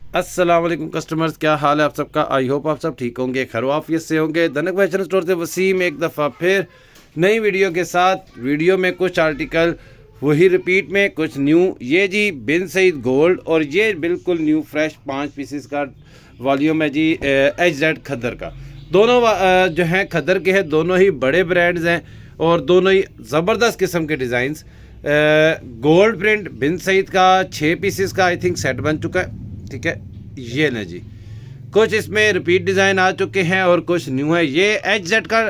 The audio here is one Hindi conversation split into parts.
अस्सलाम वालेकुम कस्टमर्स, क्या हाल है आप सबका। आई होप आप सब ठीक होंगे, खैरियत से होंगे। धनक फैशन स्टोर से वसीम एक दफ़ा फिर नई वीडियो के साथ। वीडियो में कुछ आर्टिकल वही रिपीट में, कुछ न्यू। ये जी बिन सईद गोल्ड और ये बिल्कुल न्यू फ्रेश 5 पीसेस का वॉल्यूम है जी HZ खद्दर का। दोनों जो हैं खद्दर के हैं, दोनों ही बड़े ब्रांड्स हैं और दोनों ही ज़बरदस्त किस्म के डिज़ाइंस। गोल्ड प्रिंट बिन सईद का 6 पीसेस का आई थिंक सेट बन चुका है, ठीक है। ये ना जी, कुछ इसमें रिपीट डिज़ाइन आ चुके हैं और कुछ न्यू है। ये HZ का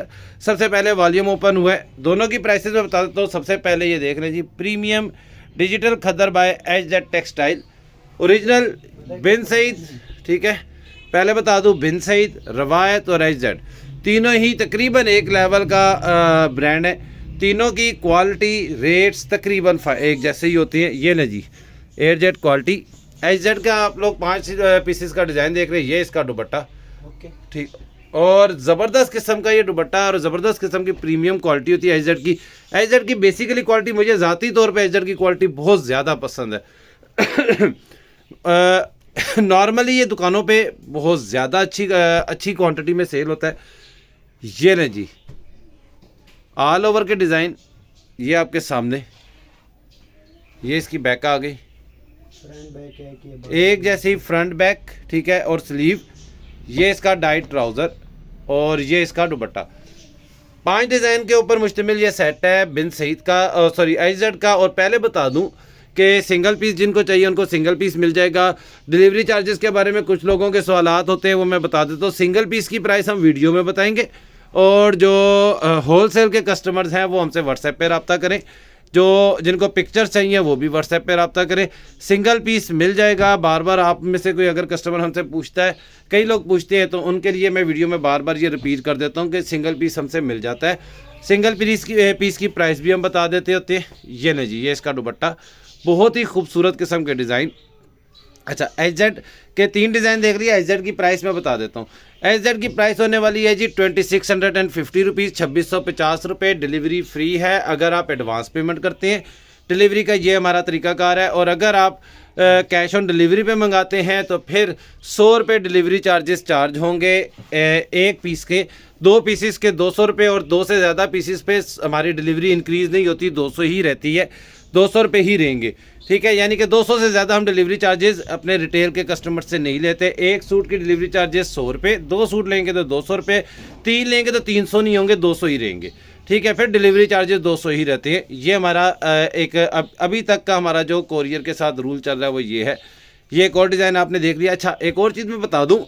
सबसे पहले वॉल्यूम ओपन हुआ है। दोनों की प्राइसेस मैं बता देता हूँ। सबसे पहले ये देख लें जी, प्रीमियम डिजिटल खद्दर बाय HZ टेक्सटाइल, ओरिजिनल बिन सईद, ठीक है। पहले बता दूँ, बिन सईद, रवायत और HZ तीनों ही तकरीबन एक लेवल का ब्रांड है। तीनों की क्वालिटी रेट्स तकरीबन एक जैसे ही होती हैं। ये ना जी HZ क्वालिटी, HZ का आप लोग 5 पीसेस का डिज़ाइन देख रहे हैं। ये इसका दुपट्टा, ठीक, और ज़बरदस्त किस्म का ये दुपट्टा और ज़बरदस्त किस्म की प्रीमियम क्वालिटी होती है HZ की। HZ की बेसिकली क्वालिटी, मुझे ज़ाती तौर पे HZ की क्वालिटी बहुत ज़्यादा पसंद है। नॉर्मली ये दुकानों पे बहुत ज़्यादा अच्छी क्वांटिटी में सेल होता है। ये ना जी, ऑल ओवर के डिज़ाइन ये आपके सामने। ये इसकी बैक आ गई, एक जैसी फ्रंट बैक, ठीक है, और स्लीव। ये इसका डाइट ट्राउज़र और ये इसका दुपट्टा। 5 डिज़ाइन के ऊपर मुश्तमिल ये सेट है बिन सईद का, सॉरी HZ का। और पहले बता दूं कि सिंगल पीस जिनको चाहिए उनको सिंगल पीस मिल जाएगा। डिलीवरी चार्जेस के बारे में कुछ लोगों के सवालात होते हैं, वो मैं बता देता हूँ। सिंगल पीस की प्राइस हम वीडियो में बताएंगे और जो होल सेल के कस्टमर्स हैं वो हमसे व्हाट्सएप पर रब्ता करें। जो जिनको पिक्चर्स चाहिए वो भी व्हाट्सएप पे रब्ता करें। सिंगल पीस मिल जाएगा। बार बार आप में से कोई अगर कस्टमर हमसे पूछता है, कई लोग पूछते हैं, तो उनके लिए मैं वीडियो में बार बार ये रिपीट कर देता हूँ कि सिंगल पीस हमसे मिल जाता है। सिंगल पीस की प्राइस भी हम बता देते होते हैं। ये नहीं जी, ये इसका दुपट्टा, बहुत ही खूबसूरत किस्म के डिज़ाइन। अच्छा, HZ के 3 डिज़ाइन देख लिया। HZ की प्राइस मैं बता देता हूँ। HZ की प्राइस होने वाली है जी 2650 रुपीज़, 2650 रुपये। डिलीवरी फ्री है अगर आप एडवांस पेमेंट करते हैं। डिलीवरी का ये हमारा तरीकाकार है। और अगर आप कैश ऑन डिलीवरी पे मंगाते हैं तो फिर 100 रुपये डिलीवरी चार्जेस चार्ज होंगे एक पीस के। 2 पीसेस के 200 रुपये और 2 से ज़्यादा पीसेस पे हमारी डिलीवरी इंक्रीज़ नहीं होती, 200 ही रहती है, 200 रुपये ही रहेंगे, ठीक है। यानी कि 200 से ज़्यादा हम डिलीवरी चार्जेस अपने रिटेल के कस्टमर से नहीं लेते। एक सूट की डिलीवरी चार्जेस 100 रुपये, 2 सूट लेंगे तो 200 रुपये, 3 लेंगे तो 300 नहीं होंगे, 200 ही रहेंगे, ठीक है। फिर डिलीवरी चार्जेस 200 ही रहते हैं। ये हमारा एक अभी तक का हमारा जो कोरियर के साथ रूल चल रहा है वो ये है। ये एक और डिज़ाइन आपने देख लिया। अच्छा, एक और चीज़ मैं बता दूँ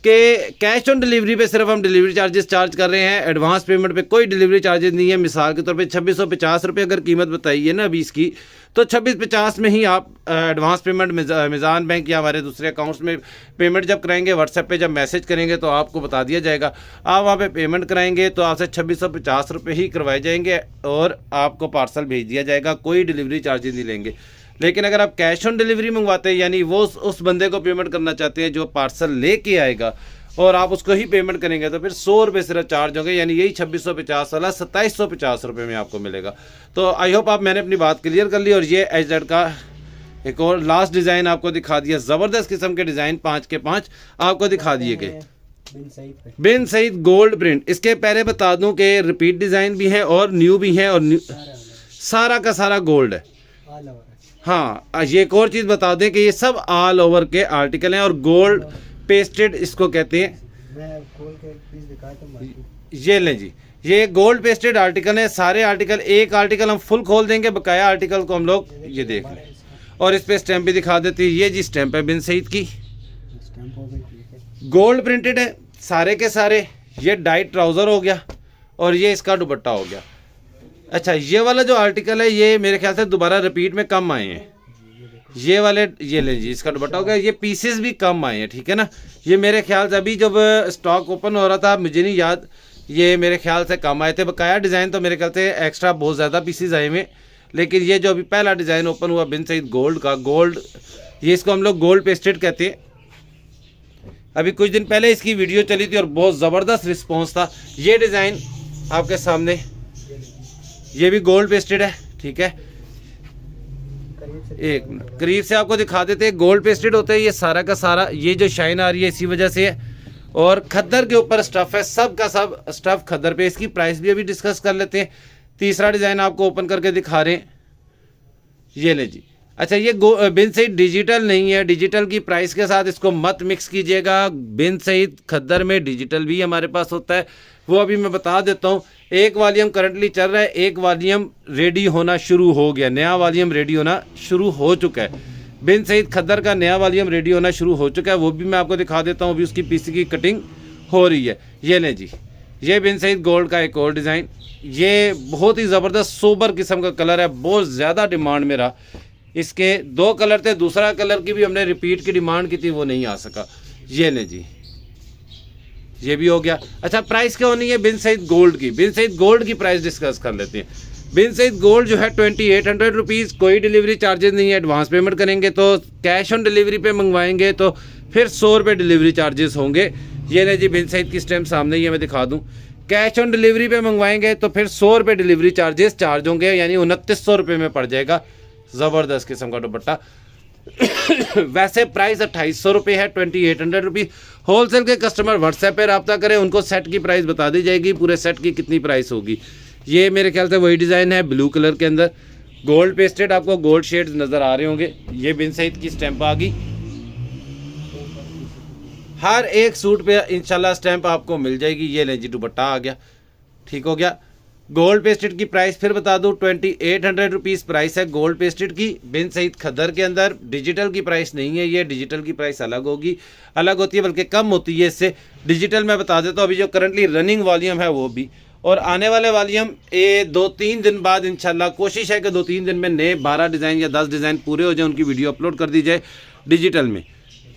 कि कैश ऑन डिलीवरी पे सिर्फ हम डिलीवरी चार्जेस चार्ज कर रहे हैं, एडवांस पेमेंट पे कोई डिलीवरी चार्जेस नहीं है। मिसाल के तौर पे 2650 रुपये अगर कीमत बताई है ना अभी इसकी, तो 2650 में ही आप एडवांस पेमेंट मिज़ान बैंक या हमारे दूसरे अकाउंट्स में पेमेंट जब कराएंगे, व्हाट्सएप पे जब मैसेज करेंगे तो आपको बता दिया जाएगा। आप वहाँ पे पेमेंट कराएंगे तो आपसे 2650 रुपये ही करवाए जाएंगे और आपको पार्सल भेज दिया जाएगा, कोई डिलीवरी चार्जेस नहीं लेंगे। लेकिन अगर आप कैश ऑन डिलीवरी मंगवाते हैं, यानी वो उस बंदे को पेमेंट करना चाहते हैं जो पार्सल लेके आएगा और आप उसको ही पेमेंट करेंगे, तो फिर 100 रुपये सिर्फ चार्ज होंगे। यानी यही 2650 वाला 2750 रुपये में आपको मिलेगा। तो आई होप आप मैंने अपनी बात क्लियर कर ली। और ये HZ का एक और लास्ट डिज़ाइन आपको दिखा दिया। ज़बरदस्त किस्म के डिज़ाइन 5 के 5 आपको दिखा दिए गए। बिन सईद गोल्ड प्रिंट। इसके पहले बता दूं कि रिपीट डिज़ाइन भी है और न्यू भी है, और सारा का सारा गोल्ड है। हाँ, ये एक और चीज़ बता दें कि ये सब ऑल ओवर के आर्टिकल हैं और गोल्ड पेस्टेड इसको कहते हैं। मैं खोल के पीस दिखाता हूं। ये लें जी, ये गोल्ड पेस्टेड आर्टिकल है। सारे आर्टिकल, एक आर्टिकल हम फुल खोल देंगे, बकाया आर्टिकल को हम लोग ये देख लें। और इस पे स्टैंप भी दिखा देती है। ये जी स्टैंप है बिन सईद की, गोल्ड प्रिंटेड है सारे के सारे। ये डाइट ट्राउज़र हो गया और ये इसका दुपट्टा हो गया। अच्छा, ये वाला जो आर्टिकल है ये मेरे ख्याल से दोबारा रिपीट में कम आए हैं। ये वाले, ये ले जी, इसका दुपट्टा हो गया। ये पीसेस भी कम आए हैं, ठीक है ना। ये मेरे ख्याल से अभी जब स्टॉक ओपन हो रहा था, मुझे नहीं याद, ये मेरे ख्याल से कम आए थे। बकाया डिज़ाइन तो मेरे ख्याल से एक्स्ट्रा बहुत ज़्यादा पीसेस आए हुए। लेकिन ये जो अभी पहला डिज़ाइन ओपन हुआ बिन सईद गोल्ड का, गोल्ड, ये इसको हम लोग गोल्ड पेस्टेड कहते हैं। अभी कुछ दिन पहले इसकी वीडियो चली थी और बहुत ज़बरदस्त रिस्पॉन्स था। ये डिज़ाइन आपके सामने, ये भी गोल्ड पेस्टेड है, ठीक है। एक मिनट करीब से आपको दिखा देते हैं। गोल्ड पेस्टेड होता है ये सारा का सारा, ये जो शाइन आ रही है इसी वजह से है। और खद्दर के ऊपर स्टफ़ है, सब का सब स्टफ़ खद्दर पे। इसकी प्राइस भी अभी डिस्कस कर लेते हैं। तीसरा डिज़ाइन आपको ओपन करके दिखा रहे हैं, ये ले जी। अच्छा ये बिन सईद डिजिटल नहीं है, डिजिटल की प्राइस के साथ इसको मत मिक्स कीजिएगा। बिन सईद खद्दर में डिजिटल भी हमारे पास होता है, वो अभी मैं बता देता हूँ। एक वॉल्यूम करंटली चल रहा है, एक वॉल्यूम रेडी होना शुरू हो गया, नया वॉल्यूम रेडी होना शुरू हो चुका है। बिन सईद खद्दर का नया वॉल्यूम रेडी होना शुरू हो चुका है, वो भी मैं आपको दिखा देता हूँ। अभी उसकी पीसी की कटिंग हो रही है। ये लें जी, ये बिन सईद गोल्ड का एक और डिज़ाइन, ये बहुत ही ज़बरदस्त सोबर किस्म का कलर है, बहुत ज़्यादा डिमांड में रहा। इसके दो कलर थे, दूसरा कलर की भी हमने रिपीट की डिमांड की थी, वो नहीं आ सका। ये लें जी, ये भी हो गया। अच्छा प्राइस क्या होनी है बिन सईद गोल्ड की? बिन सईद गोल्ड की प्राइस डिस्कस कर लेते हैं। बिन सईद गोल्ड जो है 2800 रुपीज़, कोई डिलीवरी चार्जेस नहीं है। एडवांस पेमेंट करेंगे तो कैश ऑन डिलीवरी पे मंगवाएंगे तो फिर 100 रुपये डिलीवरी चार्जेस होंगे। ये नहीं जी, बिन सईद की स्टैम्प सामने ही है, मैं दिखा दूँ। कैश ऑन डिलीवरी पे मंगवाएंगे तो फिर 100 रुपये डिलीवरी चार्जेस चार्ज होंगे, यानी 2900 रुपये में पड़ जाएगा। ज़बरदस्त किस्म का दुपट्टा। वैसे प्राइस 2800 रुपये है, 2800 रुपीज़। होलसेल के कस्टमर व्हाट्सएप पे रब्ता करें, उनको सेट की प्राइस बता दी जाएगी, पूरे सेट की कितनी प्राइस होगी। ये मेरे ख्याल से वही डिज़ाइन है, ब्लू कलर के अंदर गोल्ड पेस्टेड, आपको गोल्ड शेड्स नज़र आ रहे होंगे। ये बिन सईद की स्टैंप आ गई, हर एक सूट पे इंशाल्लाह स्टैंप आपको मिल जाएगी। ये ले जी, दुपट्टा आ गया, ठीक हो गया। गोल्ड पेस्टेड की प्राइस फिर बता दूं, 2800 रुपीज़ प्राइस है गोल्ड पेस्टेड की बिन सईद खद्दर के अंदर। डिजिटल की प्राइस नहीं है, ये डिजिटल की प्राइस अलग होगी, अलग होती है, बल्कि कम होती है इससे। डिजिटल मैं बता देता हूँ, अभी जो करंटली रनिंग वॉल्यूम है वो भी, और आने वाले वॉल्यूम 2-3 दिन बाद इंशाल्लाह कोशिश है कि 2-3 दिन में नए 12 डिज़ाइन या 10 डिज़ाइन पूरे हो जाए, उनकी वीडियो अपलोड कर दी जाए डिजिटल में।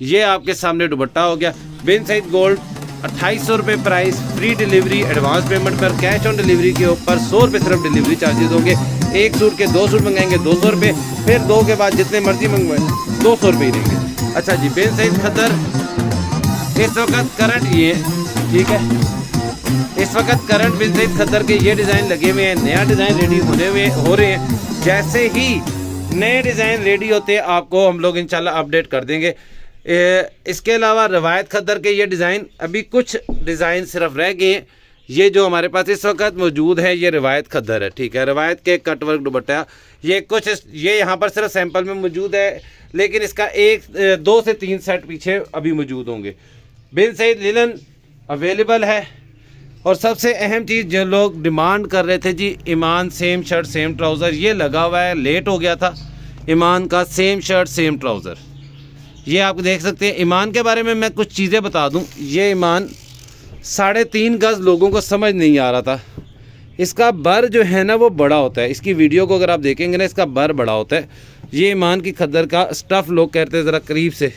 ये आपके सामने दुपट्टा हो गया बिन सईद गोल्ड, 2800 रुपये price, free delivery. Advance payment पर कैश ऑन डिलीवरी के ऊपर 100 रुपये सिर्फ डिलीवरी चार्जेस होंगे। एक सूट के 2 सूट मंगाएंगे 200 रुपये, फिर 2 के बाद जितने मर्जी मंगवाएं 200 रुपये ही रहेंगे। अच्छा जी, बिन सईद खद्दर इस वक्त करंट ये ठीक है, इस वक्त करंट बिन सईद खद्दर के ये डिज़ाइन लगे हुए हैं, नया डिज़ाइन रेडी हो रहे हैं। जैसे ही नए डिज़ाइन रेडी होते हैं आपको हम लोग इंशाल्लाह अपडेट कर देंगे। इसके अलावा रवायत खद्दर के ये डिज़ाइन, अभी कुछ डिज़ाइन सिर्फ रह गए हैं। ये जो हमारे पास इस वक्त मौजूद है ये रवायत खद्दर है, ठीक है। रवायत के कटवर्क दुपट्टा, ये कुछ ये यहाँ पर सिर्फ सैंपल में मौजूद है, लेकिन इसका 2 से 3 सेट पीछे अभी मौजूद होंगे। बिन सईद लिनन अवेलेबल है। और सबसे अहम चीज़ जो लोग डिमांड कर रहे थे जी, ईमान सेम शर्ट सेम ट्राउज़र, ये लगा हुआ है, लेट हो गया था। ईमान का सेम शर्ट सेम ट्राउज़र, ये आप देख सकते हैं। ईमान के बारे में मैं कुछ चीज़ें बता दूं, ये ईमान 3.5 गज़ लोगों को समझ नहीं आ रहा था। इसका बर जो है ना वो बड़ा होता है, इसकी वीडियो को अगर आप देखेंगे ना इसका बर बड़ा होता है। ये ईमान की खद्दर का स्टफ़ लोग कहते हैं ज़रा करीब से,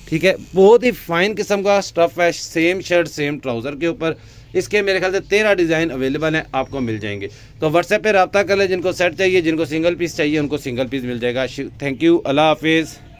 ठीक है। बहुत ही फाइन किस्म का स्टफ़ है, सेम शर्ट सेम ट्राउज़र के ऊपर। इसके मेरे ख्याल से 13 डिज़ाइन अवेलेबल हैं, आपको मिल जाएंगे। तो व्हाट्सएप पे रब्ता कर ले, जिनको सेट चाहिए, जिनको सिंगल पीस चाहिए उनको सिंगल पीस मिल जाएगा। थैंक यू, अल्लाह हाफिज़।